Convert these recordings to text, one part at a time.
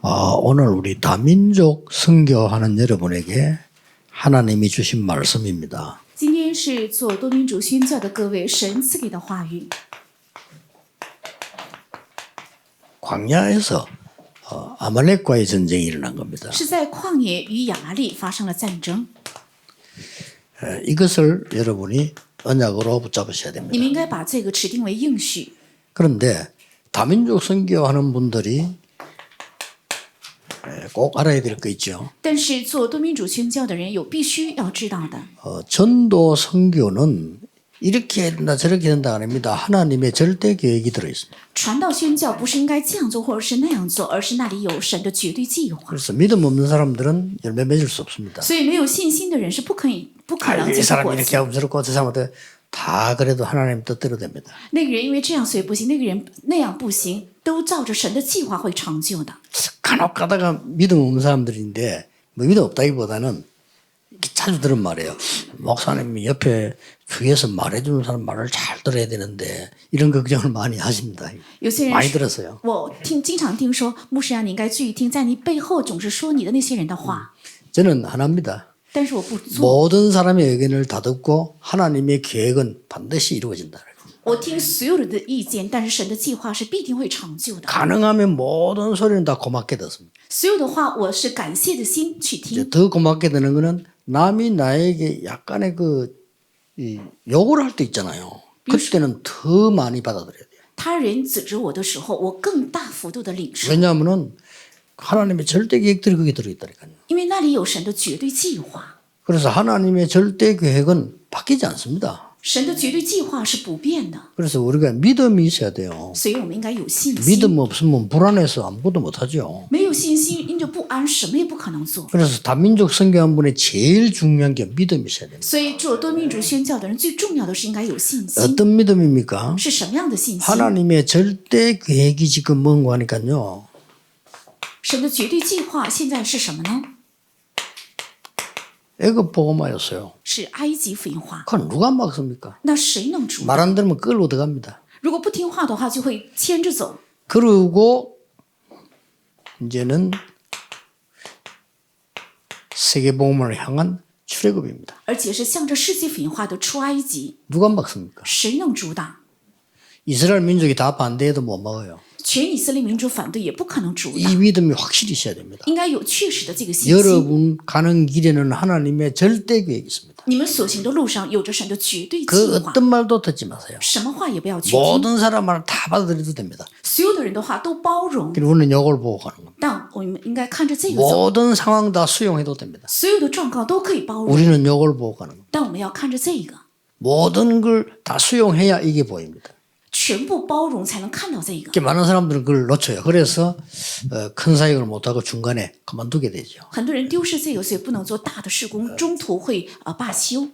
오늘 우리 다민족 선교하는 여러분에게 하나님이 주신 말씀입니다. 今天是做多民族宣教的各位神赐给的话语。 광야에서 아말렉과의 전쟁이 일어난 겁니다. 是在旷野与亚麻利发生了战争， 이것을 여러분이 언약으로 붙잡으셔야 你 됩니다. 们应该把这个指定为应许。 그런데 다민족 선교하는 분들이 꼭 알아야 될 거 있죠. 但是做多民族宣教的人有必须要知道的， 전도 선교는 이렇게 해야 된다 저렇게 해야 된다 아닙니다. 하나님의 절대 계획이 들어있습니다. 传道宣教不是应该这样做或者是那样做，而是那里有神的绝对计划。 그래서 믿음 없는 사람들은 열매 맺을 수 없습니다. 所以没有信心的人是不可能 이 结出 사람 果 이렇게 子。 하고 저렇고 저 사람한테 다 그래도 하나님 뜻대로 됩니다. 那个人因为这样所以不行，那个人那样不行，都照着神的计划会成就的。 간혹 가다가 믿음 없는 사람들인데 뭐 믿음 없다기보다는 이렇게 자주 들은 말이에요. 목사님이 옆에 주위에서 말해주는 사람 말을 잘 들어야 되는데 이런 걱정을 많이 하십니다. 有些人 많이 是 들었어요. 我经常听说，牧师啊，你应该注意听，在你背后总是说你的那些人的话。 저는 하나입니다. 但是我不做， 모든 사람의 의견을 다 듣고 하나님의 계획은 반드시 이루어진다. 我听所有人的意见，但是神的计划是必定会成就的。 가능하면 모든 소리는 다 고맙게 듣습니다. 所有的话，我是感谢的心去 이제 听。 더 고맙게 듣는 거는 남이 나에게 약간의 이 욕을 할 때 있잖아요. 그때는 더 많이 받아들여야 돼요. 他人指责我的时候，我更大幅度的领受， 왜냐하면은 하나님의 절대 계획들이 거기에 들어있다니까요. 因为那里有神的绝对计划。 그래서 하나님의 절대 계획은 바뀌지 않습니다. 神的绝对计划是不变的， 그래서 우리가 믿음이 있어야 돼요. 所以我们应该有信心。 믿음 없으면 불안해서 아무것도 못하죠. 没有信心，因着不安，什么也不可能做。 그래서 다민족 선교한 분의 제일 중요한 게 믿음이 있어야 됩니다. 所以做多民族宣教的人，最重要的是应该有信心。 어떤 믿음입니까? 是什么样的信心？ 하나님의 절대 계획이 지금 뭔가 하니까요. 神的绝对计划现在是什么呢？ 애굽 복음화였어요. 是埃及福音化。 그건 누가 막습니까? 那谁能主？ 말 안 들으면 끌고 들어갑니다. 如果不听话的话，就会牵着走。 그리고 이제는 세계 복음을 향한 출애굽입니다. 而且是向着世界福音化的出埃及， 누가 막습니까? 谁能阻挡？ 이스라엘 민족이 다 반대해도 못 막아요. 全以色列民族反对也不可能阻 이 挡， 믿음이 확실히 있어야 됩니다. 应该有确实的这个信心。 여러분 가는 길에는 하나님의 절대 계획이 있습니다. 你们所行的路上有着神的绝对计 그 划， 어떤 말도 듣지 마세요. 什么话也不要去听， 모든 사람 말을 다 받아들여도 됩니다. 所有的人的话都包容。 그리고 우리는 이걸 보고 가는 겁니다. 但我们应该看着这个走， 모든 상황 다 수용해도 됩니다. 所有的状况都可以包容， 우리는 이걸 보고 가는 겁니다. 但我们要看着这个， 모든 걸 다 수용해야 이게 보입니다. 全部包容才能看到这个。 이렇게 많은 사람들은 그걸 놓쳐요. 그래서 큰 사역을 못하고 중간에 그만두게 되죠. 很多人丢失这个，所以不能做大的事工，中途会罢休。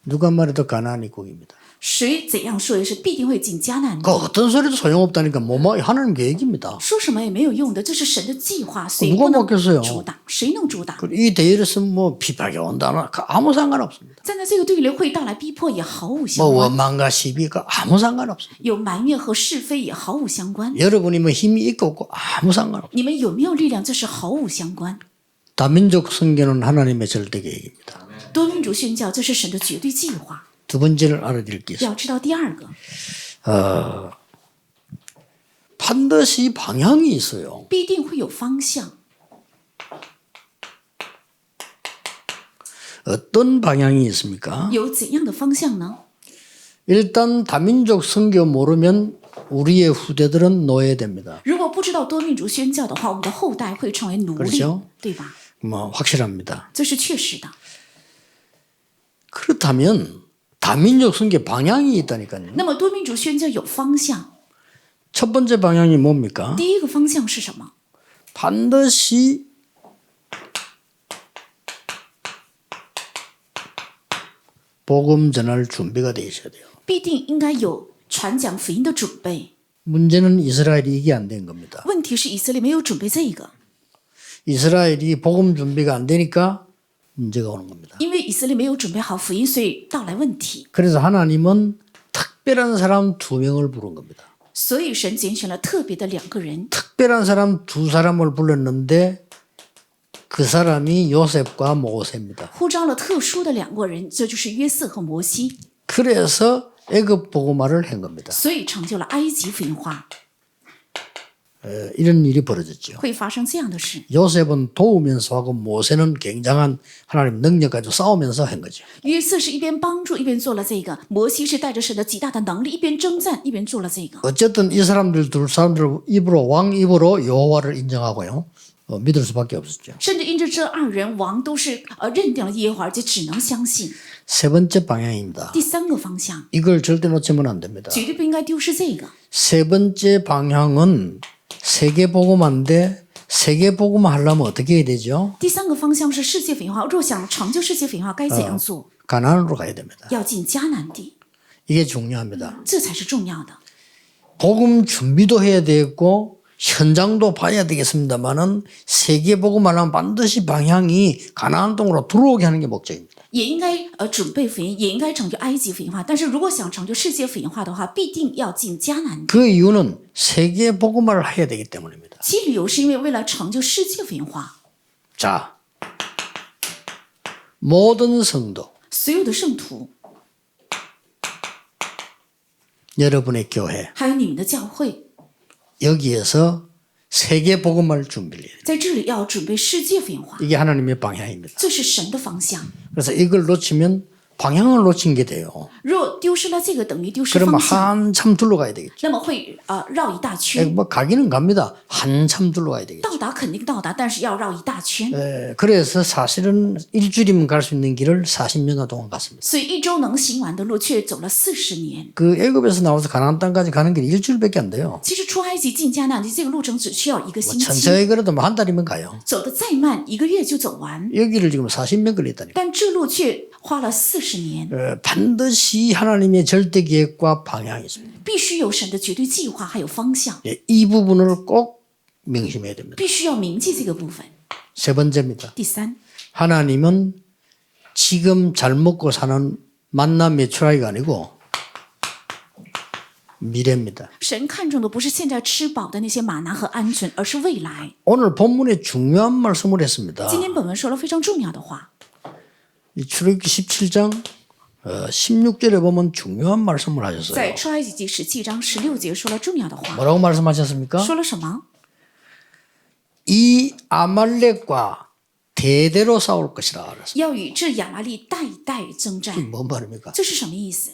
누가 말해도 가나안이 국입니다. 谁怎样说也是必定会进迦南 그 地， 어떤 소리도 소용없다니까 하나님 계획입니다. 说什么也没有用的，这是神的计划，所以 누가 不能 막겠어요 阻挡。谁能阻挡？ 이 대열에서 뭐 비박이 온다나 아무 상관없습니다. 站在这个对立会带来逼迫也毫无相 뭐 关， 원망과 시비가 아무 상관없습니다. 有埋怨和是非也毫无相关。 여러분이 뭐 힘이 있고 없고 아무 상관없습니다. 你们有没有力量，这是毫无相关。 다민족 선교는 하나님의 절대 계획입니다. 多民族宣教，这是神的绝对计划。 두 번째를 알아드릴 게 있습니다. 要知道第二个， 반드시 방향이 있어요. 必定会有方向。 어떤 방향이 있습니까? 有怎样的方向呢？ 일단 다민족 선교 모르면 우리의 후대들은 노예됩니다. 如果不知道多民族宣教的话，我们的后代会成为奴隶 그렇죠 ，对吧？ 뭐 확실합니다. 这是确实的。 그렇다면 다민족 선교 방향이 있다니까요. 那么多民族宣教有方向， 첫 번째 방향이 뭡니까? 第一个方向是什么？ 반드시 복음 전할 준비가 돼 있어야 돼요. 必定应该有传讲福音的准备。 문제는 이스라엘이 이게 안 된 겁니다. 问题是以色列没有准备这个， 이스라엘이 복음 준비가 안 되니까 문제가 오는 겁니다. 因为以色列没有准备好福音，所以到来问题。 그래서 하나님은 특별한 사람 2명을 부른 겁니다. 所以神拣选了特别的两个人， 특별한 사람 두 사람을 불렀는데 그 사람이 요셉과 모세입니다. 呼召了特殊的两个人，这就是约瑟和摩西， 그래서 애굽 복음화를 한 겁니다. 所以成就了埃及福音化， 이런 일이 벌어졌죠. 会发生这样的事。 요셉은 도우면서 하고 모세는 굉장한 하나님 능력 가지고 싸우면서 한 거죠. 约瑟是一边帮助一边做了这个，摩西是带着神的极大的能力，一边征战一边做了这个。 어쨌든 이 사람들 둘 사람들 입으로 왕 입으로 여호와를 인정하고요. 믿을 수밖에 없었죠. 甚至因着这二人王都是认定了耶和华，而且只能相信。 세 번째 방향입니다. 第三个方向 이걸 절대 놓치면 안 됩니다. 绝对不应该丢失这个。 세 번째 방향은 세계복음화인데 세계복음화 하려면 어떻게 해야 되죠? 第三个方向是世界福音化，若想成就世界福音化，该怎样做？ 가나안으로 가야 됩니다. 要进迦南地， 이게 중요합니다. 这才是重要的。 복음 준비도 해야 되고 현장도 봐야 되겠습니다만은 세계복음화는 반드시 방향이 가나안 땅으로 들어오게 하는 게 목적입니다. 也应该准备福音，也应该成就埃及福音化。但是如果想成就世界福音化的话，必定要进迦南地。 그 이유는 세계복음화를 해야 되기 때문입니다. 其理由是因为为了成就世界福音化， 자, 모든 성도, 所有的圣徒， 여러분의 교회 还有你们的教会， 여기에서 세계복음화를 준비해야 돼요. 在这里要准备世界福音化， 이게 하나님의 방향입니다. 这是神的方向。 그래서 이걸 놓치면 방향을 놓친 게 돼요. 若丢失了这个，等于丢失 그러면 方向， 한참 둘러가야 되겠죠. 那么会绕一大圈。 뭐 가기는 갑니다. 한참 둘러가야 되겠죠. 到达肯定到达，但是要绕一大圈。 그래서 사실은 일주일이면 갈 수 있는 길을 40년 동안 갔습니다. 所以一周能行完的路，却走了40年。 그 애굽에서 나와서 가나안 땅까지 가는 길이 일주일밖에 안 돼요. 其实出埃及进迦南地这个路程只需要一个星期， 천천히 그래도 뭐 한 달이면 가요. 走得再慢1个月就走完。 여기를 지금 40년 걸렸다니까. 但这路却花了40年， 반드시 하나님의 절대 계획과 방향이 있습니다. 必须有神的绝对计划还有方向， 이 부분을 꼭 명심해야 됩니다. 必须要铭记这个部分。 세 번째입니다. 第三， 하나님은 지금 잘 먹고 사는 만나 메추라기가 아니고 미래입니다. 神看重的不是现在吃饱的那些玛拿和鹌鹑，而是未来。 오늘 본문에 중요한 말씀을 했습니다. 今天本文说了非常重要的话， 이 출애굽기 17장 16절에 보면 중요한 말씀을 在 하셨어요. 出埃及记17章16节说了重要的话， 뭐라고 말씀하셨습니까? 说了什么？ 이 아말렉과 대대로 싸울 것이라 그랬어요. 要与这亚麻利代代征战， 뭔 말입니까? 这是什么意思？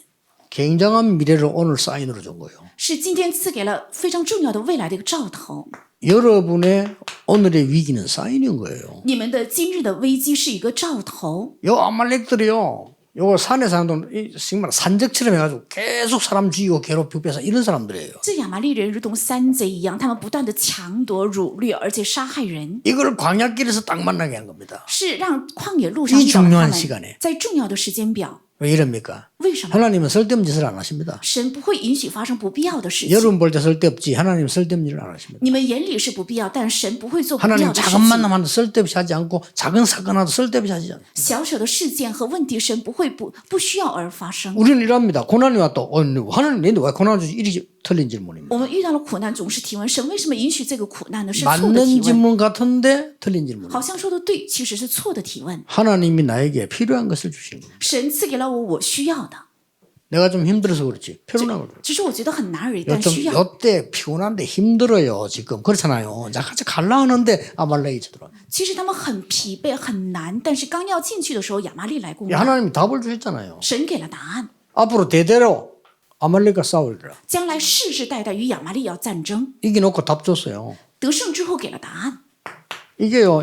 굉장한 미래를 오늘 사인으로 준 거예요. 是今天赐给了非常重要的未来的一个兆头。 여러분의 오늘의 위기는 사인인 거예요. 你们的今日的危机是一个兆头。 요 아말렉들이요. 요거 산에 사는 돈 정말 산적처럼 해가지고 계속 사람 죽이고 괴롭히고 뺏어 이런 사람들이에요. 这亚麻利人如同山贼一样，他们不断的强夺、掳掠，而且杀害人， 이걸 광야길에서 딱 만나게 한 겁니다. 是让旷野路上 이 遇到了他 중요한 们。 시간에 在重要的时间表， 왜 이럽니까? 为什么？ 하나님은 쓸데없는 짓을 안 하십니다. 神不会允许发生不必要的事情。 여러분 볼 때 쓸데없지 하나님은 쓸데없는 일을 안 하십니다. 你们眼里是不必要，但神不会做不必 하나님 要的事 작은 情。 만남도 쓸데없이 하지 않고 작은 사건 하도 쓸데없이 하지 않아요. 小小的事件和问题，神不会不需要而发生。 우리는 이럽니다. 고난이 왔다. 하나님 내데 왜 고난 주지? 이리 틀린 질문입니다. 我们遇到了苦难，总是提问神为什么允许这个苦难呢？是错的提 맞는 问， 질문 같은데 틀린 질문. 好像说的对，其实是错的提问。 하나님이 나에게 필요한 것을 주신 겁니다. 神赐给了我需要的， 내가 좀 힘들어서 그렇지. 피곤한 걸. 只是我觉得很难而已，但 요즘 需要。 요때 피곤한데 힘들어요. 지금 그렇잖아요. 나 같이 갈라 하는데 아말렉이 쳐들어. 其实他们很疲惫很难，但是刚要进去的时候，亚麻利来攻打， 하나님이 답을 주셨잖아요. 神给了答案。 앞으로 대대로 아말렉과 싸우리라. 将来世世代代与亚麻利要战争， 이겨놓고 답 줬어요. 得胜之后给了答案。 이게요.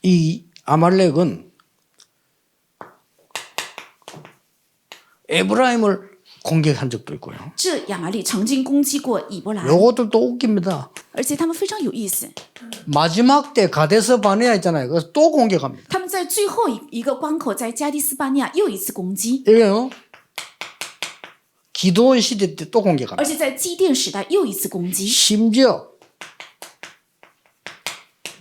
이 아말렉은 에브라임을 공격한 적도 있고요. 这亚麻利曾经攻击过以伯兰， 요것도 또 웃깁니다. 而且他们非常有意思， 마지막 때 가데스 바네아 있잖아요. 그래서 또 공격합니다. 他们在最后一个关口，在加迪斯巴尼亚又一次攻击， 이게요. 기도원 시대 때 또 而 공격합니다. 且在基甸时代又一次攻击， 심지어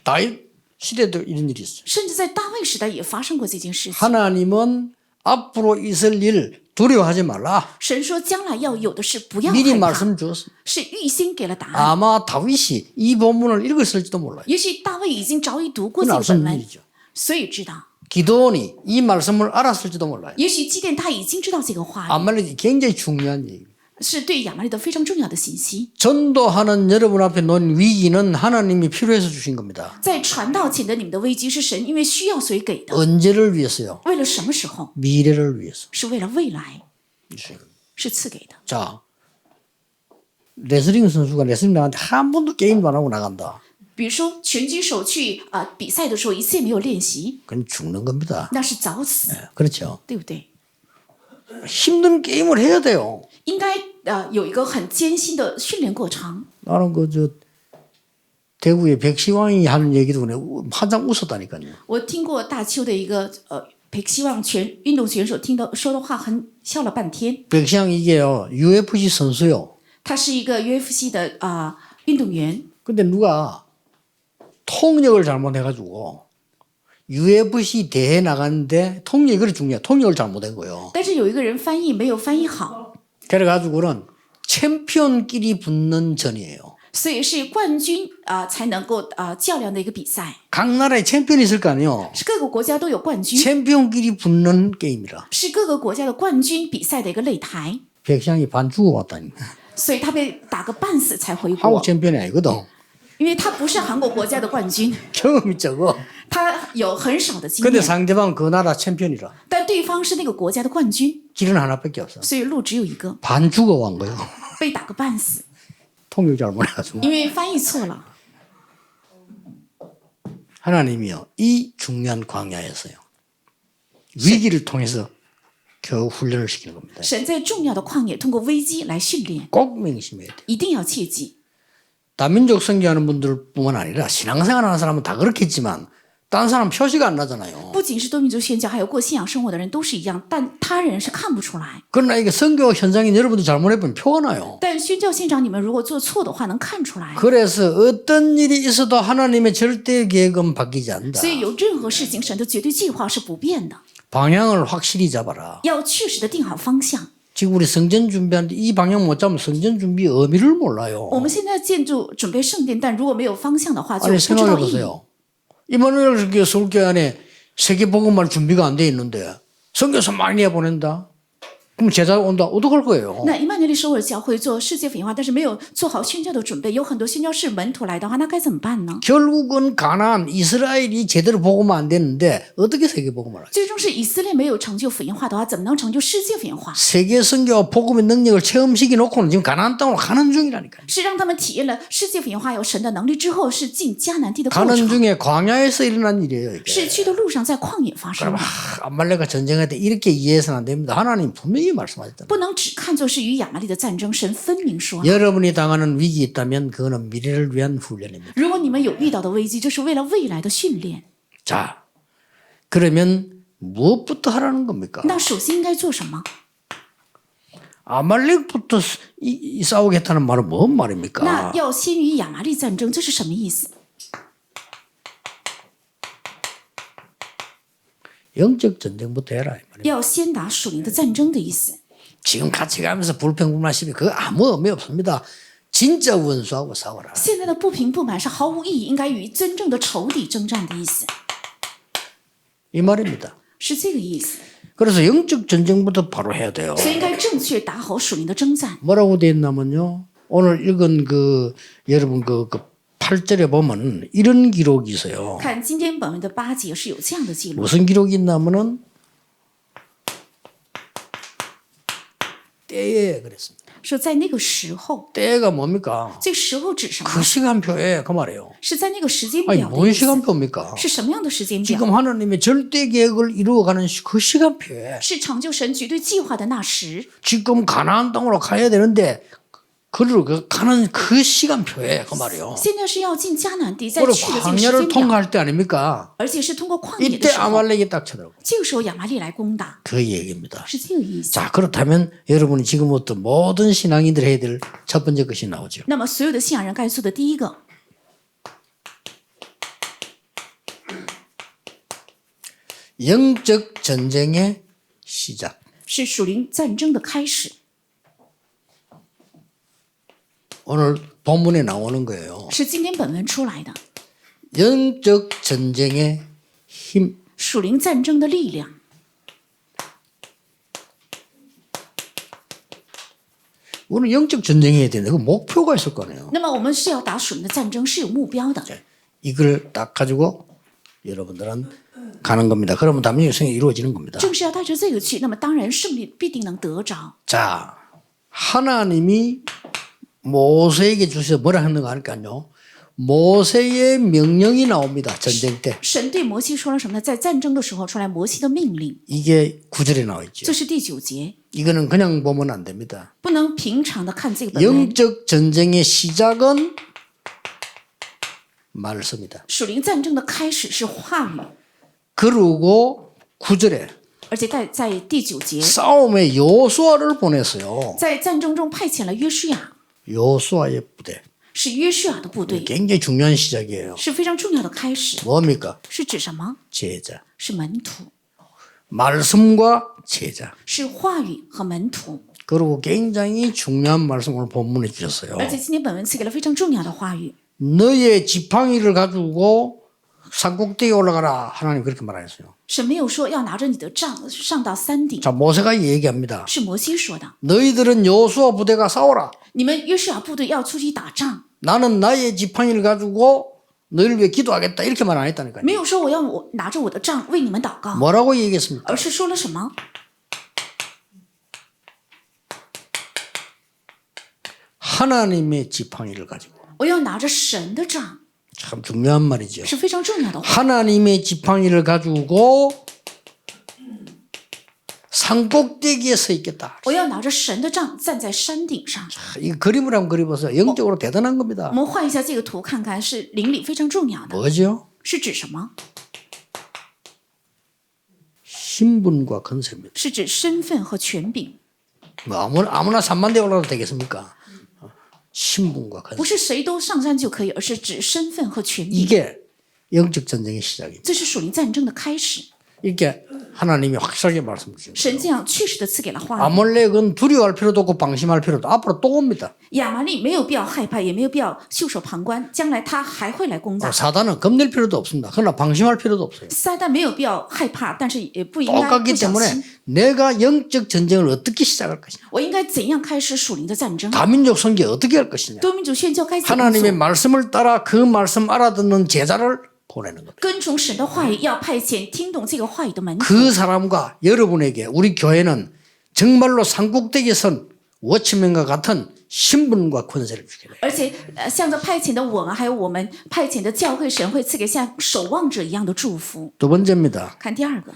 다윗 시대도 이런 일이 있어요. 甚至在大卫时代也发生过这件事情。 하나님은 앞으로 있을 일 두려워하지 말라. 神说将来要有的事，不要 미리 害怕， 말씀 주었습니다. 是预先给了答案。 아마 다윗이 이 본문을 읽었을지도 몰라요. 也许大卫已经早已读过 그건 这 알 个 수 本 없는 文， 일이죠. 所以知道。 기도원이 이 말씀을 알았을지도 몰라요. 也许基甸他已经知道这个话语， 아말렉이 굉장히 중요한 얘기입니다. 是对亚玛力的非常重要的信息。 전도하는 여러분 앞에 놓인 위기는 하나님이 필요해서 주신 겁니다. 在传道前的你们的危机是神因为需要所以给的， 언제를 위해서요? 为了什么时候？ 미래를 위해서. 是为了未来， 주신 겁니다. 是赐给的。 자, 레슬링 선수가 레슬링 나갔는데 한 번도 게임도 안 하고 나간다. 比如说拳击手去比赛的时候一次也没有练习， 그건 죽는 겁니다. 那是早死， 그렇죠. 对不对？ 힘든 게임을 해야 돼요. 应该有一个很艰辛的训练过程。 나는 대구의 백시왕이 하는 얘기도 그래 한장 웃었다니까요. 我听过大邱的一个北希望运动选手听到说的话很笑了半天。 백시왕 이게요 UFC 선수요. 他是一个 UFC 的运动员， 근데 누가 통역을 잘못해가지고 UFC 대회 나갔는데 통역이 그리 중요해. 통역을 잘못한 거예요. 但是有一个人翻译没有翻译好， 그래가지고는 챔피언끼리 붙는 전이에요. 所以是冠军才能够较量的一个比赛， 각 나라에 챔피언이 있을 거 아니에요. 是各个国家都有冠军， 챔피언끼리 붙는 게임이라. 是各个国家的冠军比赛的一个擂台， 백시왕이 반 죽어왔다니. 所以他被打个半死才回 한국 国， 챔피언이 아니거든. 因为他不是韩国国家的冠军， 경험이 적어. 他有很少的经 근데 验， 상대방 그 나라 챔피언이라. 但对方是那个国家的冠军， 길은 하나밖에 없어. 所以路只有一个， 반 죽어간 거예요. 被打个半死， 통역 잘못해가지고. 因为翻译错了。 하나님이요 이 중요한 광야에서요 위기를 통해서 겨우 훈련을 시키는 겁니다. 神在重要的旷野通过危机来训练， 꼭 명심해야 돼. 一定要切记。 다민족 선교하는 분들뿐만 아니라 신앙생활하는 사람은 다 그렇겠지만 딴 사람 표시가 안 나잖아요. 不仅是多民族宣教，还有过信仰生活的人都是一样，但他人是看不出来。 그러나 이게 선교 현장에 여러분들 잘못해보면 표가 나요. 但宣教现场，你们如果做错的话，能看出来。 그래서 어떤 일이 있어도 하나님의 절대 계획은 바뀌지 않는다. 所以有任何事情，神的绝对计划是不变的， 방향을 확실히 잡아라. 要确实的定好方向。 지금 우리 성전 준비하는데 이 방향 못 잡으면 성전 준비 의미를 몰라요. 我们现在建筑准备圣殿，但如果没有方向的话，就 아니 不知道 생각해 意义。 보세요. 이만희 서울교회 안에 세계복음만 준비가 안 돼 있는데 선교사 많이 해보낸다. 그럼 제자 온다. 어떡할 거예요? 那伊曼纽利首尔教会做世界福音化，但是没有做好宣教的准备，有很多宣教士门徒来的话，那该怎么办呢？ 결국은 가나안 이스라엘이 제대로 복음 안 됐는데 어떻게 세계복음을 하죠? 最终是以色列没有成就福音化的话，怎么能成就世界福音化？ 세계 선교와 복음의 능력을 체험시켜 놓고는 지금 가나안 땅으로 가는 중이라니까요. 是让他们体验了世界福音化有神的能力之后，是进迦南地的过 가는 程， 중에 광야에서 일어난 일이에요. 이게. 是去的路上在旷野发生 그럼 的， 암말렉과 전쟁할 때 이렇게 이해해서는 안 됩니다. 하나님 분명히 말씀하셨잖아요. 不能只看作是与亚玛力的战争。神分明说， 여러분이 당하는 위기 있다면 그거는 미래를 위한 훈련입니다. 如果你们有遇到的危机，这是为了未来的训练。 자, 그러면 무엇부터 하라는 겁니까? 那首先应该做什么？ 아말렉부터 싸우겠다는 말은 뭔 那 말입니까? 要先与亚玛力战争，这是什么意思？ 영적 전쟁부터 해라. 이 말이에요. 要先打属灵的战争的意思。 지금 같이 가면서 불평불만 시비 그거 아무 의미 없습니다. 진짜 원수하고 싸워라. 现在的不平不满是毫无意义，应该与真正的仇敌征战的意思， 이 말입니다. 是这个意思。 그래서 영적 전쟁부터 바로 해야 돼요. 所以应该正确打好属灵的征战。 뭐라고 돼 있냐면요. 오늘 읽은 여러분 그 8절에 보면 이런 기록이 있어요. 看今天本文的8节是有这样的记录， 무슨 기록이 있냐면은 때에 그랬습니다. 说在那个时候， 때가 뭡니까? 这时候指什么？ 그 시간표에 그 말이에요. 是在那个时间 아니 表的 뭔 意思。 시간표입니까? 是什么样的时间表？ 지금 하나님의 절대 계획을 이루어가는 그 시간표에 是成就神绝对计划的那时。 지금 가나안 땅으로 가야 되는데 그를 가는 그 시간표에 그 말이에요. 现在是要进迦南地，在 그리고 去的这个时 광야를 间表， 통과할 때 아닙니까? 而且是通过旷野的 이때 时候， 아말렉이 딱 쳐들어오고 这个时候亚玛力来攻打， 그 얘기입니다. 是这个意思。 자 그렇다면 여러분이 지금부터 모든 신앙인들이 해야 될 첫 번째 것이 나오죠. 那么所有的信仰人该做的第一个， 영적 전쟁의 시작. 是属灵战争的开始， 오늘 본문에 나오는 거예요. 是今天本文出来的 영적 전쟁의 힘. 属灵战争的力量。 우리는 영적 전쟁해야 되는데 그 목표가 있을 거 아니에요. 那么我们是要打属灵的战争，是有目标的。 이걸 딱 가지고 여러분들은 가는 겁니다. 그러면 당연히 성이 이루어지는 겁니다. 正是要带着这个去，那么当然胜利必定能得着。 자, 하나님이 모세에게 주셔서 뭐라 하는 거 아닐까요? 모세의 명령이 나옵니다. 전쟁 때. 神对摩西说了什么呢？在战争的时候出来摩西的命令， 이게 9절에 나와 있죠. 这是第9节， 이거는 그냥 보면 안 됩니다. 不能平常的看这个本文。 영적 전쟁의 시작은 말씀이다. 属灵战争的开始是话语， 그리고 9절에 而且在第9节， 싸움에 요수아를 보냈어요. 在战争中派遣了约书亚， 요수아의 부대. 是约书亚的部队， 굉장히 중요한 시작이에요. 是非常重要的开始。 뭡니까? 是指什么？ 제자. 是门徒， 말씀과 제자. 是话语和门徒。 그리고 굉장히 중요한 말씀을 본문에 주셨어요. 而且今天本文赐给了非常重要的话语， 너의 지팡이를 가지고 산꼭대기에 올라가라. 하나님 그렇게 말하셨어요. 神没有说要拿着你的杖上到山顶， 자, 모세가 얘기합니다. 是摩西说的。 너희들은 요수아 부대가 싸워라. 你们约书亚部队要出去打仗， 나는 나의 지팡이를 가지고 너희를 위해 기도하겠다. 이렇게 말 안 했다니까요. 没有说我拿着我的杖为你们祷告， 뭐라고 얘기했습니까? 而是说了什么？ 하나님의 지팡이를 가지고. 我要拿着神的杖， 참 중요한 말이죠. 是非常重要的话。 하나님의 지팡이를 가지고 산꼭대기에 서 있겠다. 我要拿着神的杖站在山顶上。 이 그림을 한번 그려보세요. 영적으로 대단한 我 겁니다. 们画一下这个图看看，是灵里非常重要的， 뭐죠? 是指什么？ 신분과 건세입니다. 是指身份和权柄， 뭐 아무나 3만 대 올라도 되겠습니까? 신분과 不 건세. 是谁都上山就可以，而是指身份和权柄。 이게 영적 전쟁의 시작입니다. 这是属灵战争的开始。 이렇게 하나님이 확실하게 말씀 주십니다. 神这样确实的赐给了话语。 아몰렉은 두려워할 필요도 없고 방심할 필요도 없고 앞으로 또 옵니다. 亚玛力没有必要害怕，也没有必要袖手旁观，将来他还会来攻打。 사단은 겁낼 필요도 없습니다. 그러나 방심할 필요도 없어요. 撒旦没有必要害怕，但是也不应该不 똑같기 小 때문에 心。 내가 영적 전쟁을 어떻게 시작할 것이냐. 我应该怎样开始属灵的战争？ 다민족 선교 어떻게 할 것이냐. 多民族宣教该怎么 하나님의 做？ 말씀을 따라 그 말씀 알아듣는 제자를 보내는 겁니다. 跟从神的话语，要派遣听懂这个话语的门徒。 그 사람과 여러분에게 우리 교회는 정말로 산꼭대기에 선 워치맨과 같은 신분과 권세를 주게 돼요. 而且，向着派遣的我们，还有我们派遣的教会，神会赐给像守望者一样的祝福。 두 번째입니다. 看第二个，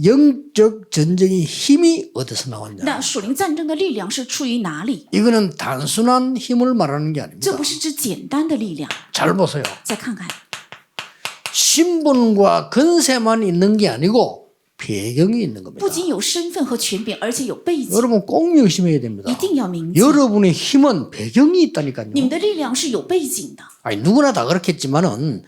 영적 전쟁의 힘이 어디서 나왔냐. 那属灵战争的力量是出于哪里？ 이거는 단순한 힘을 말하는 게 这 아닙니다. 不是指简单的力量。 잘 보세요. 再看看， 신분과 건세만 있는 게 아니고 배경이 있는 겁니다. 不仅有身份和权柄，而且有背景， 여러분 꼭 명심해야 됩니다. 一定要铭记。 여러분의 힘은 배경이 있다니까요. 你们的力量是有背景的。 아니 누구나 다 그렇겠지만은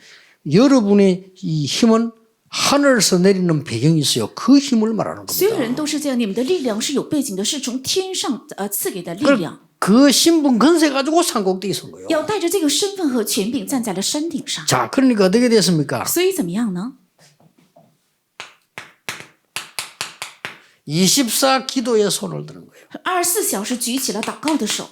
여러분의 이 힘은 하늘에서 내리는 배경이 있어요. 그 힘을 말하는 所有 겁니다. 人都是这样，你们的力量是有背景的，是从天上赐给的力量。 그 신분 건세 가지고 산꼭대기 선 거예요. 要带着这个身份和权柄站在了山顶上。 자, 그러니까 어떻게 됐습니까? 所以怎么样呢？ 24 기도에 손을 드는 거예요. 24小时举起了祷告的手。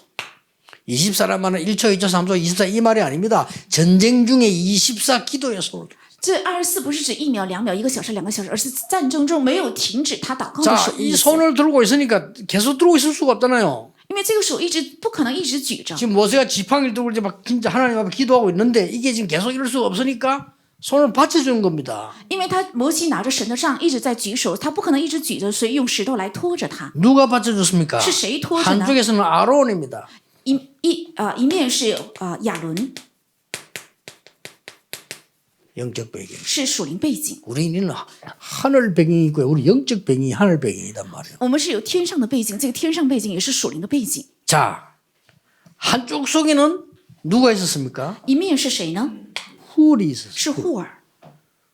24라면 1초, 2초, 3초, 24 이 말이 아닙니다. 전쟁 중에 24 기도에 손을 드는 거예요. 这24不是指1秒、2秒、1个小时、2个小时，而是战争中没有停止他祷告的 자, 手。 이 손을 들고 있으니까 계속 들고 있을 수가 없잖아요. 因为这个手不可能一直举着。 지금 모세가 지팡이를 들고 이제 막 진짜 하나님 앞에 기도하고 있는데 이게 지금 계속 이럴 수가 없으니까 손을 받쳐주는 겁니다. 因为摩西拿着神的杖一直在举手，他不可能一直举着，所以用石头来拖着他。 누가 받쳐줬습니까? 是谁拖着呢？ 한쪽에서는 아론입니다. 一面是亚伦， 영적 배경. 是属灵背景。 우리는 하늘 배경이 있고요. 우리 영적 배경이 하늘 배경이단 말이에요. 我们是有天上的背景，这个天上背景也是属灵的背景。 자, 한쪽 속에는 누가 있었습니까? 一面是谁呢？ 훌이 있었어요. 是户尔。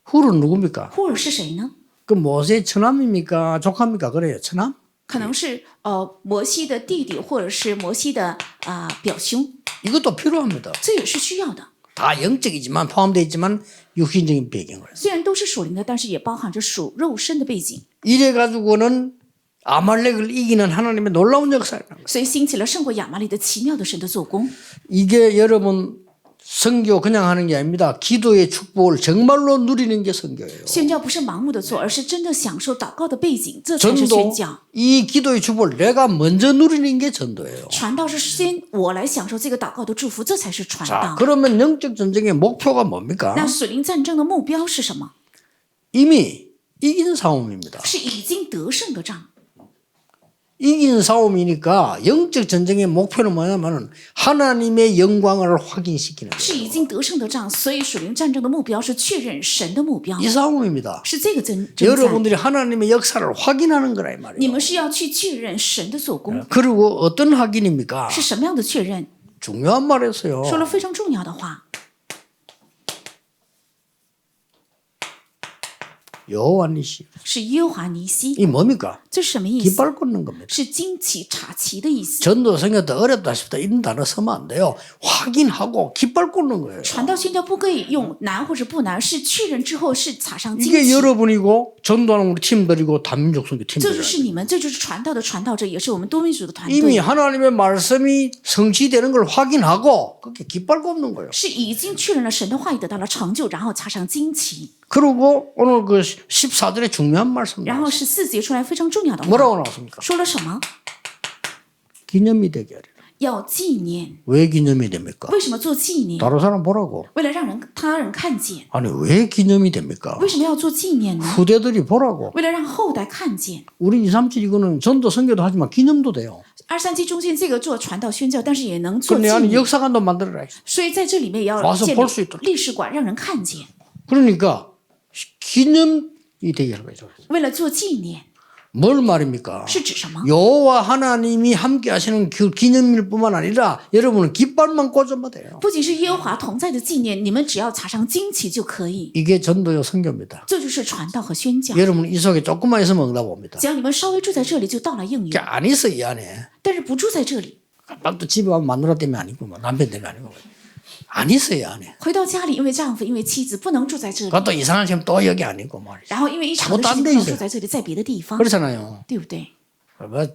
훌은 누굽니까? 户尔是谁呢？ 그 모세의 처남입니까? 조카입니까? 그래요. 처남? 可能是摩西的弟弟，或者是摩西的表兄， 이것도 필요합니다. 这也是需要的。 다 영적이지만 포함되어 있지만 육신적인 배경을. 虽然都是属灵的，但是也包含着属肉身的背景。 이래 가지고는 아말렉을 이기는 하나님의 놀라운 역사라는 거예요. 所以兴起了胜过亚玛力的奇妙的神的做工。 이게 여러분 선교 그냥 하는 게 아닙니다. 기도의 축복을 정말로 누리는 게 선교예요. 宣教不是盲目的做，而是真的享受祷告的背景，这才是宣 전도 教。 이 기도의 축복을 내가 먼저 누리는 게 전도예요. 传道是先我来享受这个祷告的祝福，这才是传 자, 道。 그러면 영적 전쟁의 목표가 뭡니까? 那属灵战争的目标是什么？ 이미 이긴 싸움입니다. 是已经得胜的仗。 이긴 싸움이니까 영적 전쟁의 목표는 뭐냐면은 하나님의 영광을 확인시키는 是 거예요. 已经得胜的仗，所以属灵战争的目标是确认神的目标， 이 싸움입니다. 是这个征战。 여러분들이 하나님의 역사를 확인하는 거라 이 你 말이에요. 们是要去确认神的做工， 그리고 어떤 확인입니까? 是什么样的确认？ 중요한 말이었어요. 说了非常重要的话， 여호와니시. 是耶和华尼西， 이 뭡니까? 这是什么意思？ 깃발 꽂는 겁니다. 是旌旗插旗的意思。 전도 성경 더 어렵다 싶다 이런 단어 쓰면 안 돼요. 확인하고 깃발 꽂는 거예요. 传道宣教不可以用难或者不难，是确认之后是插上旌 이게 旗。 여러분이고 전도하는 우리 팀들이고 단민족 선교 这 팀들. 就是你们，这就是传道的传道者，也是我们多民族的团 이미 队， 하나님의 말씀이 성취되는 걸 확인하고 그렇게 깃발 꽂는 거예요. 是已经确认了神的话语得到了成就，然后插上旌旗。 그리고 오늘 그 14절에 중요한 말씀 然后 나왔어요. 14节出来非常重要的话， 뭐라고 나왔습니까? 说了什么？ 기념이 되게 하리라. 要纪念。 왜 기념이 됩니까? 为什么做纪念？ 다른 사람 보라고. 为了让他人看见。 아니 왜 기념이 됩니까? 为什么要做纪念呢？ 후대들이 보라고. 为了让后代看见。 우리 2, 3, 7 이거는 전도 선교도 하지만 기념도 돼요. 237中心这个做传道宣教，但是也能做 그런데 纪 아니 念， 역사관도 만들어라. 所以在这里面也要 와서 建 볼수 立 있도록 历史馆，让人看见。 그러니까 기념이 되게 하는 거죠. 为了做纪念， 뭘 말입니까? 是指什么？ 여호와 하나님이 함께 하시는 그 기념일뿐만 아니라 여러분은 깃발만 꽂으면 돼요. 不仅是耶和华同在的纪念，你们只要插上旌旗就可以。 이게 전도요 선교입니다. 这就是传道和宣教。 여러분 이 속에 조금만 있으면 응답 옵니다. 只要你们稍微住在这里，就到了应允 그게 。안 있어 이 안에. 但是不住在这里， 또 집에 와면 마누라 때문에 아니고 뭐 남편 때문에 아니고 안 있어 이 안에. 回到家里，因为丈夫、因为妻子不能住在这里， 그것도 이상한 시험 또 여기 아니고 말이죠. 然后因为一场的事情不能住在这里，在别的地方， 그렇잖아요. 对不对？ 뭐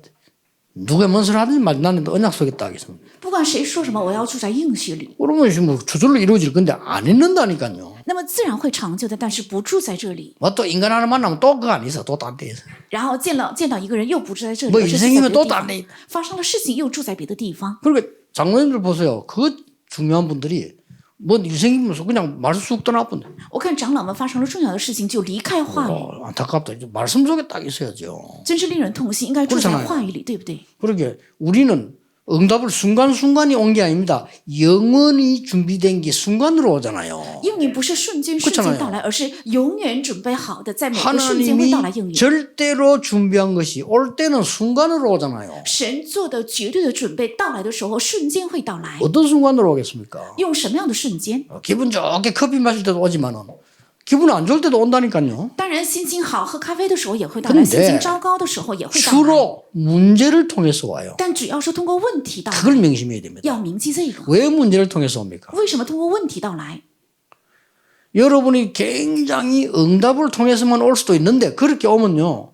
누가 뭔 소리 하든지 말 나는 언약 속에 딱 있습니다. 不管谁说什么，我要住在应许里， 그러면 지금 뭐 저절로 이루어질 건데 안 있는다니까요. 那么自然会成就的。但是不住在这里， 뭐 또 인간 하나 만나면 또 그거 안 있어. 또 딴 데 있어. 然后见到一个人又不住在这里， 뭐 而是 일 住在 생이면 别的 또 地 딴 方 데 있다. 发生了事情又住在别的地方。 그러니까 장로님들 보세요. 그 중요한 분들이 뭐 일생이면서 그냥 말씀 쑥 떠나본데. 我看长老们发生了重要的事情就离开话语， 안타깝다. 이제 말씀 속에 딱 있어야죠. 真是令人痛心。应该住在 그렇잖아요 话语里，对不对？ 그러게 우리는 응답을 순간순간이 온 게 아닙니다. 영원히 준비된 게 순간으로 오잖아요. 应允不是瞬间瞬间 그렇잖아요 到来，而是永远准备好的，在每个瞬间会 하나님이 到来应允。 절대로 준비한 것이 올 때는 순간으로 오잖아요. 神做的绝对的准备到来的时候，瞬间会到来。 어떤 순간으로 오겠습니까? 用什么样的瞬间？ 기분 좋게 커피 마실 때도 오지만은 기분 안 좋을 때도 온다니까요. 当然，心情好喝咖啡的时候也会到来， 근데 心情糟糕的时候也会到来。 주로 문제를 통해서 와요. 但只要是通过问题到 그걸 来， 명심해야 됩니다. 要铭记这个。 왜 문제를 통해서 옵니까? 为什么通过问题到来？ 여러분이 굉장히 응답을 통해서만 올 수도 있는데 그렇게 오면요.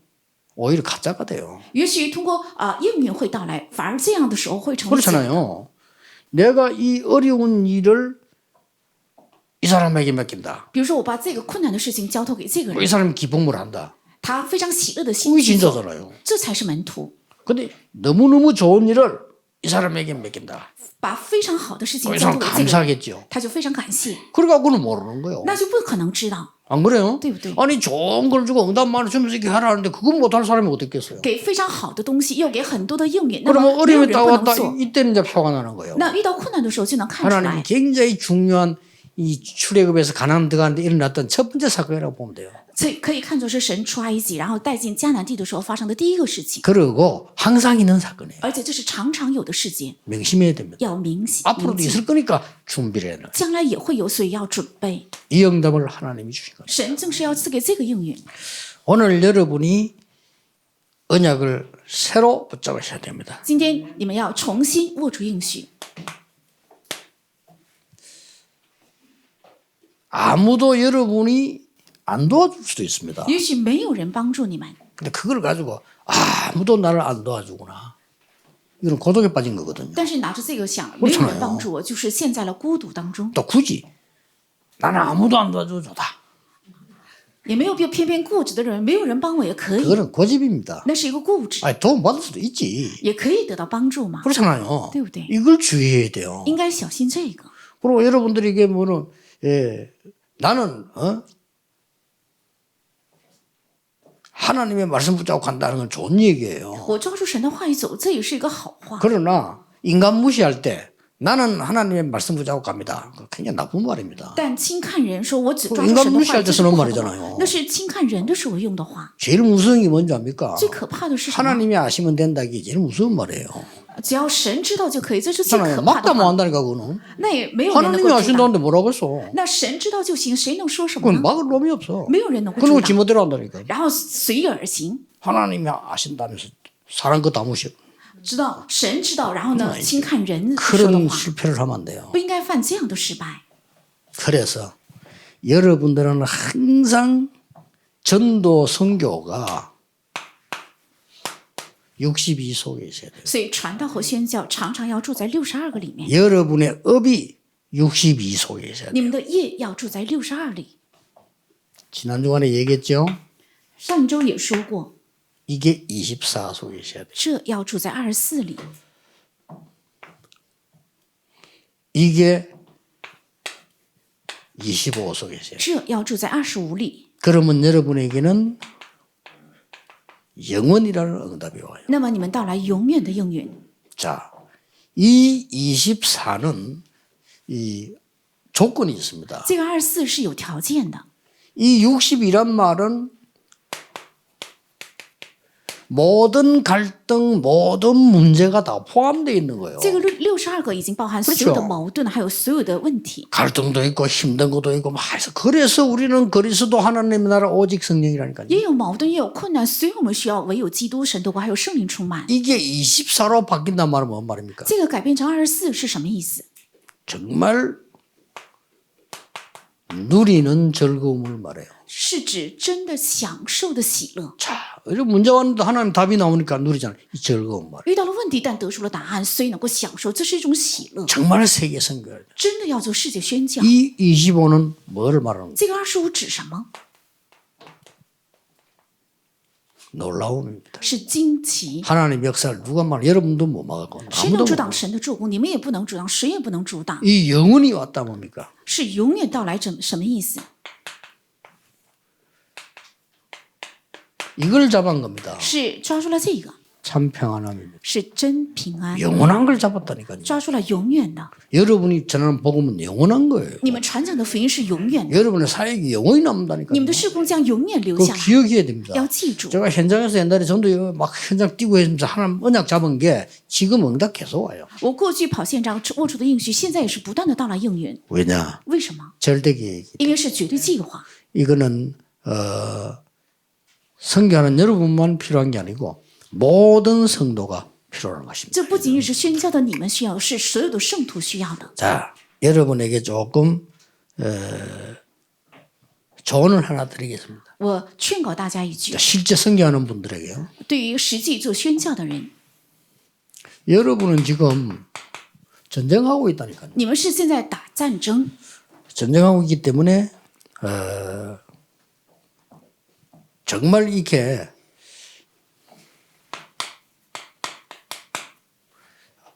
오히려 가짜가 돼요. 也许通过应允会到来，反而这样的时候会成为假。 그렇잖아요. 내가 이 어려운 일을 이 사람에게 맡긴다. 比如说，我把这个困难的事情交托给这个 이 人， 사람이 기쁨을 한다. 他非常喜乐的心 그게 去做， 진짜잖아요. 这才是门徒。 근데 너무너무 좋은 일을 이 사람에게 맡긴다. 把非常好的事情 그 交 사람 托给这个人， 감사하겠죠. 他就非常感谢， 그래갖고는 모르는 거예요. 那就不可能知道。 안 그래요? 对不对？ 아니 좋은 걸 주고 응답만을 주면서 이렇게 하라 하는데 그건 못할 사람이 어떻겠어요? 给非常好的东西，又给很多的应允，那么 그러면 没有 어려움이 人 딱 不能 왔다 做。 이때는 이제 표가 나는 거예요. 那遇到困难的时候就能看出 하나님이 来， 굉장히 중요한 이 출애굽에서 가나안 들어가는데 일어났던 첫 번째 사건이라고 보면 돼요. 这可以看作是神出埃及，然后带进迦南地的时候发生的第一个事情， 그리고 항상 있는 사건이에요. 而且这是常常有的事件， 명심해야 됩니다. 要明记。 앞으로도 있을 거니까 준비를 해놔. 将来也会有，所以要准备。 이 응답을 하나님이 주신 거예요. 神正是要赐给这个应允。 오늘 여러분이 언약을 새로 붙잡으셔야 됩니다. 今天你们要重新握住应许。 아무도 여러분이 안 도와줄 수도 있습니다. 也许没有人帮助你们， 근데 그걸 가지고 아무도 나를 안 도와주구나. 이건 고독에 빠진 거거든요. 但是拿着这个想没有人帮助我，就是陷在了孤独当中， 또 굳이 나는 아무도 안 도와줘도 좋다. 也没有必要偏偏固执的人，没有人帮我也可以， 그거는 고집입니다. 那是一个固执， 아니, 도움 받을 수도 있지. 也可以得到帮助嘛， 그렇잖아요. 对不对？ 이걸 주의해야 돼요. 应该小心这个。 그리고 여러분들에게 뭐는 나는 하나님의 말씀 붙잡고 간다는 건 좋은 얘기예요. 我抓住神的话语走，这也是一个好话。 그러나 인간 무시할 때 나는 하나님의 말씀 붙잡고 갑니다. 그거 굉장히 나쁜 말입니다. 但轻看人，说我只抓住 인간 神的话 무시할 语， 때 这是 쓰는 不好的 말이잖아요. 话，那是轻看人的时候用的话。 제일 무서운 게 뭔지 압니까? 最可怕的是什么？ 하나님이 아시면 된다기 제일 무서운 말이에요. 只要神知道就可以，这是最 하나님 可怕的 막다 못 话。 한다니까 그거는. 那也没有人能 하나님이 够阻挡。 아신다는데 뭐라고 했어? 那神知道就行，谁能说什么 그건 呢？ 막을 놈이 없어. 没有人能够 그리고 阻挡。 지멋대로 한다니까. 然后随意而行， 하나님이 아신다면서 사람 거 다 무시. 知道神知道，然后呢，轻看人说的 그런 话， 실패를 하면 안 돼요. 不应该犯这样的失败。 그래서 여러분들은 항상 전도 선교가 62 속에 있어야 돼요. 所以传道和宣教常常要住在62个里面， 여러분의 업이 62 속에 있어야 돼요. 你们的业要住在62里。 지난 주간에 얘기했죠. 上一周也说过， 이게 24 속에 있어야 돼요. 这要住在24里， 이게 25 속에 있어요. 这要住在25里。 그러면 여러분에게는 영원이라는 응답이 와요. 那么你们到来永远的应允。 자, 이 24는 이 조건이 있습니다. 这个24是有条件的， 이 60이란 말은 모든 갈등, 모든 문제가 다 포함되어 있는 거예요. 这个62个已经包含所有的矛盾，还有所有的问题， 갈등도 있고 힘든 것도 있고 막 해서 그래서 우리는 그리스도 하나님의 나라 오직 성령이라니까요. 也有矛盾，也有困难，所以我们需要唯有基督、神的国，还有圣灵充满。 이게 24로 바뀐단 말은 뭔 말입니까? 这个改变成24是什么意思？ 정말 누리는 즐거움을 말해요. 是指真的享受的喜乐。 자, 이런 문제 왔는데 하나님 답이 나오니까 누리잖아요. 이 즐거운 말. 遇到了问题，但得出了答案，所以能够享受，这是一种喜乐。 정말 세계 선교예요. 真的要做世界宣教。 이 25는 뭐를 말하는 거예요? 这个25指什么？ 놀라움입니다. 是惊奇。 하나님 역사를 누가 말 여러분도 못 막고 谁 아무도 能阻 못 挡 막고. 神的助攻？你们也不能阻挡，谁也不能阻挡。 이 영원히 왔다 뭡니까? 是永远到来者，什么意思？ 이걸 잡은 겁니다. 是抓住了这个， 참 평안함입니다. 是真平安， 영원한 걸 잡았다니까요. 抓住了永远的。 여러분이 전하는 복음은 영원한 거예요. 你们传讲的福音是永远的， 여러분의 사역이 영원히 남는다니까요. 你们的事工将永远留 그거 下来， 기억해야 됩니다. 要记住。 제가 현장에서 옛날에 전도 막 현장 뛰고 했으면서 하나님 언약 잡은 게 지금 응답 계속 와요. 我过去跑现场握住的应许，现在也是不断的到来应允。 왜냐? 为什么？ 절대 계획이. 因为是绝对计划。 이거는 선교하는 여러분만 필요한 게 아니고 모든 성도가 필요한 것입니다. 这不仅仅是宣教的你们需要，是所有的圣徒需要的。 자, 여러분에게 조금 조언을 하나 드리겠습니다. 我劝告大家一句， 실제 선교하는 분들에게요. 对于实际做宣教的人， 여러분은 지금 전쟁하고 있다니까요. 你们是现在打战争， 전쟁하고 있기 때문에 정말 이렇게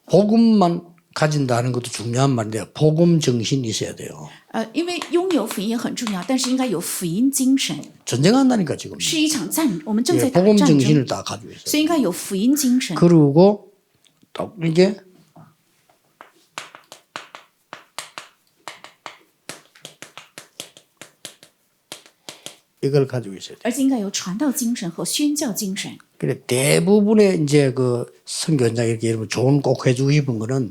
복음만 가진다는 것도 중요한 말인데 복음 정신이 있어야 돼요. 因为拥有福音也很重要，但是应该有福音精神， 전쟁한다니까 지금. 是一场战，我们正 예, 在打 복음 战争， 정신을 다 가지고 있어요. 所以应该有福音精神。 그리고 또 이게 이걸 가지고 있어요. 而且应该有传道精神和宣教精神。 그래 대부분의 이제 그 선교 현장 이렇게 여러분 조언 꼭 해주고 싶은 거는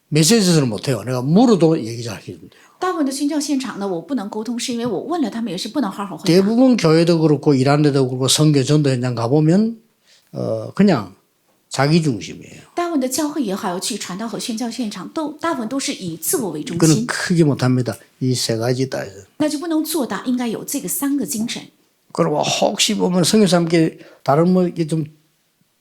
메시지에서는 못해요. 내가 물어도 얘기 잘 해준대요. 大部分的宣教现场呢，我不能沟通，是因为我问了他们也是不能好好回答。 대부분 교회도 그렇고 일하는 데도 그렇고 선교 전도 현장 가보면 그냥 자기 중심이에요. 大部分的教会也好，去传道和宣教现场，大部分都是以自我为中 그는 心， 크게 못합니다. 이 세 가지다. 那就不能做大，应该有这个3个精神。 그리고 혹시 보면 성교사님께 다른 뭐 이게 좀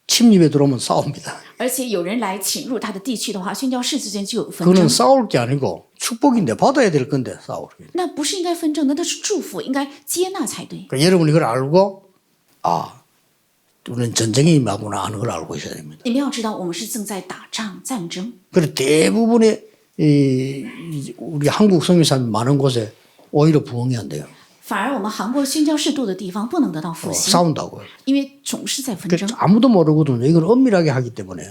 침입에 들어오면 싸웁니다. 而且有人来侵入他的地区的话，宣教士之间就有纷 그거는 争。 싸울 게 아니고 축복인데 받아야 될 건데 싸우는 거예요. 那不是应该纷争的，那是祝福，应该接纳才对。 그러니까 여러분이 이걸 알고 우리는 전쟁에 임하구나 하는 걸 알고 있어야 됩니다. 你们要知道，我们是正在打仗、战争。 그리고 대부분의 우리 한국 성교사님 많은 곳에 오히려 부흥이 안 돼요. 反而我们韩国宣教士多的地方不能得到复兴， 싸운다고요. 因为总是在纷争， 아무도 모르거든요. 이걸 엄밀하게 하기 때문에.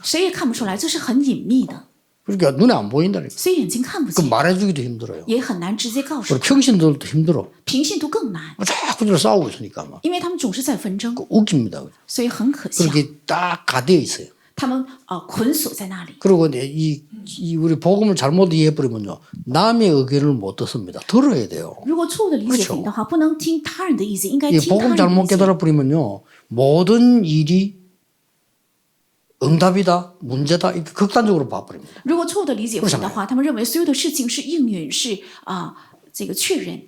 谁也看不出来，这是很隐秘的， 그러니까 눈에 안 보인다니까. 所以眼睛看不 그 见， 말해주기도 힘들어요. 也很难直接告诉 그리고 평신도들도 힘들어. 平信徒更难， 자꾸 저를 싸우고 있으니까 막 因为他们总是在纷争， 웃깁니다. 所以很可笑。 그렇게 딱 가되어 있어요. 他们捆锁在那里。 그리고 이 우리 복음을 잘못 이해해버리면요. 남의 의견을 못 듣습니다. 들어야 돼요. 如果错误的理解福音的话，不能听他人的意见，应该 이 听他 복음 人的 잘못 意见。 깨달아버리면요. 모든 일이 응답이다, 문제다, 이렇게 극단적으로 봐버립니다. 如果错误的理解福音的话，他们认为所有的事情是应允，是这个确认，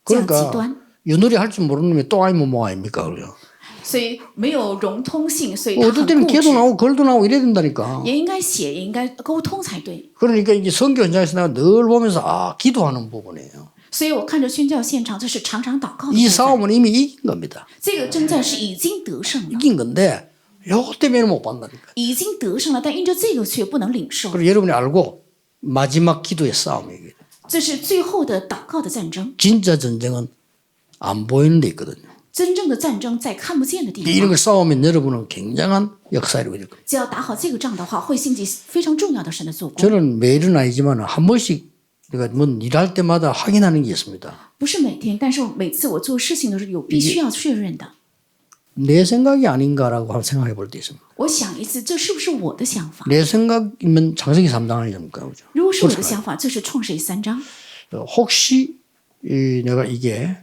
这样极 그러니까 端， 유놀이 할 줄 모르는 놈이 또 아니면 뭐 아닙니까? 그래요. 所以没有融通性，所以他 어떨 很 때는 固 개도 执。 나오고 걸도 나오고 이래야 된다니까. 也应该写，也应该沟通才对。 그러니까 이게 선교 현장에서 내가 늘 보면서 기도하는 부분이에요. 所以我看着宣教现场，这是常常祷告的 이 部分。 싸움은 이미 이긴 겁니다. 这个征战是已经得胜了， 이긴 건데 요거 때문에 못 받는다니까. 已经得胜了，但因着这个却不能领受。 그리고 여러분이 알고 마지막 기도의 싸움이에요. 这是最后的祷告的战争。 진짜 전쟁은 안 보이는 데 있거든요. 真正的战争在看不见的地 이런 方。 걸 싸우면 여러분은 굉장한 역사를 이룰 겁니다. 只要打好这个仗的话，会兴起非常重要的神的做工。 저는 매일은 아니지만 한 번씩 내가 뭐 일할 때마다 확인하는 게 있습니다. 不是每天，但是每次我做事情的时候，有必须要确认的。 내 생각이 아닌가라고 한번 생각해 볼 때 있습니다. 我想一次，这是不是我的想法？ 내 생각이면 창세기 3장 아니십니까? 그죠? 如果是我的想法，这是创世记3章。 혹시 내가 이게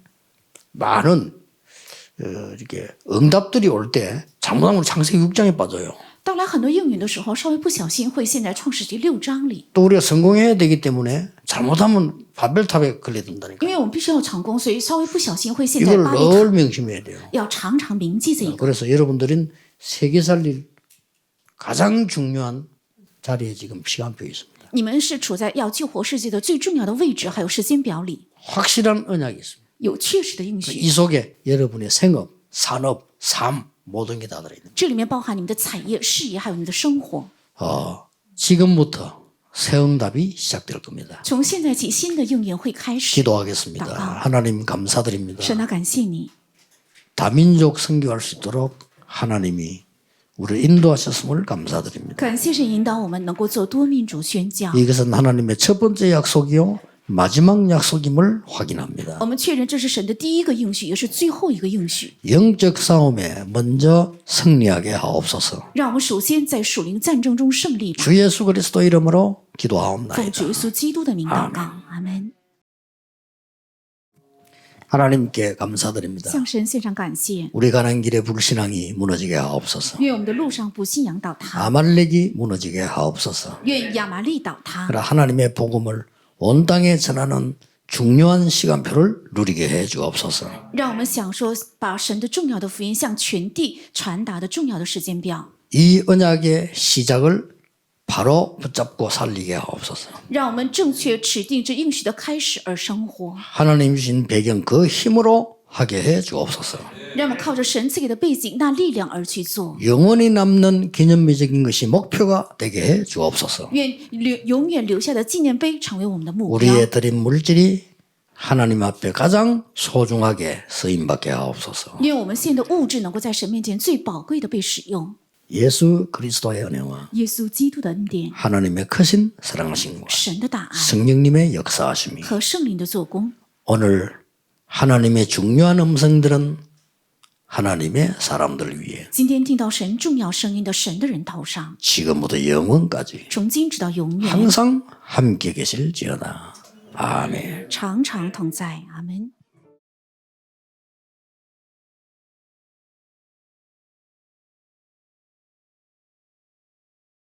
많은 이렇게 응답들이 올 때 잘못하면 창세기 6장에 빠져요. 到来很多应允的时候，稍微不小心会陷在创世纪6章里。 또 우리가 성공해야 되기 때문에 잘못하면 바벨탑에 걸려든다니까. 因为我们必须要成功，所以稍微不小心会陷在 이걸 巴比 늘 塔。 명심해야 돼요. 要常常铭记这个。 그래서 여러분들은 세계 살릴 가장 중요한 자리에 지금 시간표에 있습니다. 你们是处在要救活世界的最重要的位置，还有时间表里， 확실한 언약이 있습니다. 有确实的应许。 이 속에 여러분의 생업, 산업, 삶 모든 게 다 들어있는 这里面包含你们的产业、事业，还有你们的生活。 지금부터 새 응답이 시작될 겁니다. 从现在起，新的应验会开始。 기도하겠습니다.祷告。 하나님 감사드립니다. 神啊，感谢你， 다민족 선교할 수 있도록 하나님이 우리를 인도하셨음을 감사드립니다. 感谢神引导我们能够做多民族宣教。 이것은 하나님의 첫 번째 약속이요 마지막 약속임을 확인합니다. 我们确认这是神的第一个应许，也是最后一个应许。 영적 싸움에 먼저 승리하게 하옵소서. 让我们首先在属灵战争中胜利吧。 주 예수 그리스도 이름으로 奉 기도하옵나이다. 主耶稣基督的名祷告，阿门。 하나님께 감사드립니다. 向神献上感谢， 우리 가는 길에 불신앙이 무너지게 하옵소서. 愿我们的路上不信仰倒塌， 아말렉이 무너지게 하옵소서. 愿亚玛利倒塌， 그러나 하나님의 복음을 온 땅에 전하는 중요한 시간표를 누리게 해 주옵소서. 让我们享受把神的重要的福音向全地传达的重要的时间表。 이 언약의 시작을 바로 붙잡고 살리게 하옵소서. 让我们正确指定这应许的开始而生活， 하나님 주신 배경 그 힘으로 하게 해 주옵소서. 让我们靠着神赐给的背景那力量而去做。 영원히 남는 기념비적인 것이 목표가 되게 해 주옵소서. 愿永远留下的纪念碑成为我们的目标。 우리의 드린 물질이 하나님 앞에 가장 소중하게 쓰임받게 하옵소서. 愿我们现的物质能够在神面前最宝贵的被使用。 예수 그리스도의 은혜와 耶稣基督的恩典、 하나님의 크신 사랑하심과 神的大爱 성령님의 역사하심이 和圣灵的做工， 오늘 하나님의 중요한 음성들은 하나님의 사람들 위해 今天听到神重要声音的神的人头上， 지금부터 영원까지 从今直到永远， 항상 함께 계실지어다. 아멘. 常常同在。阿门。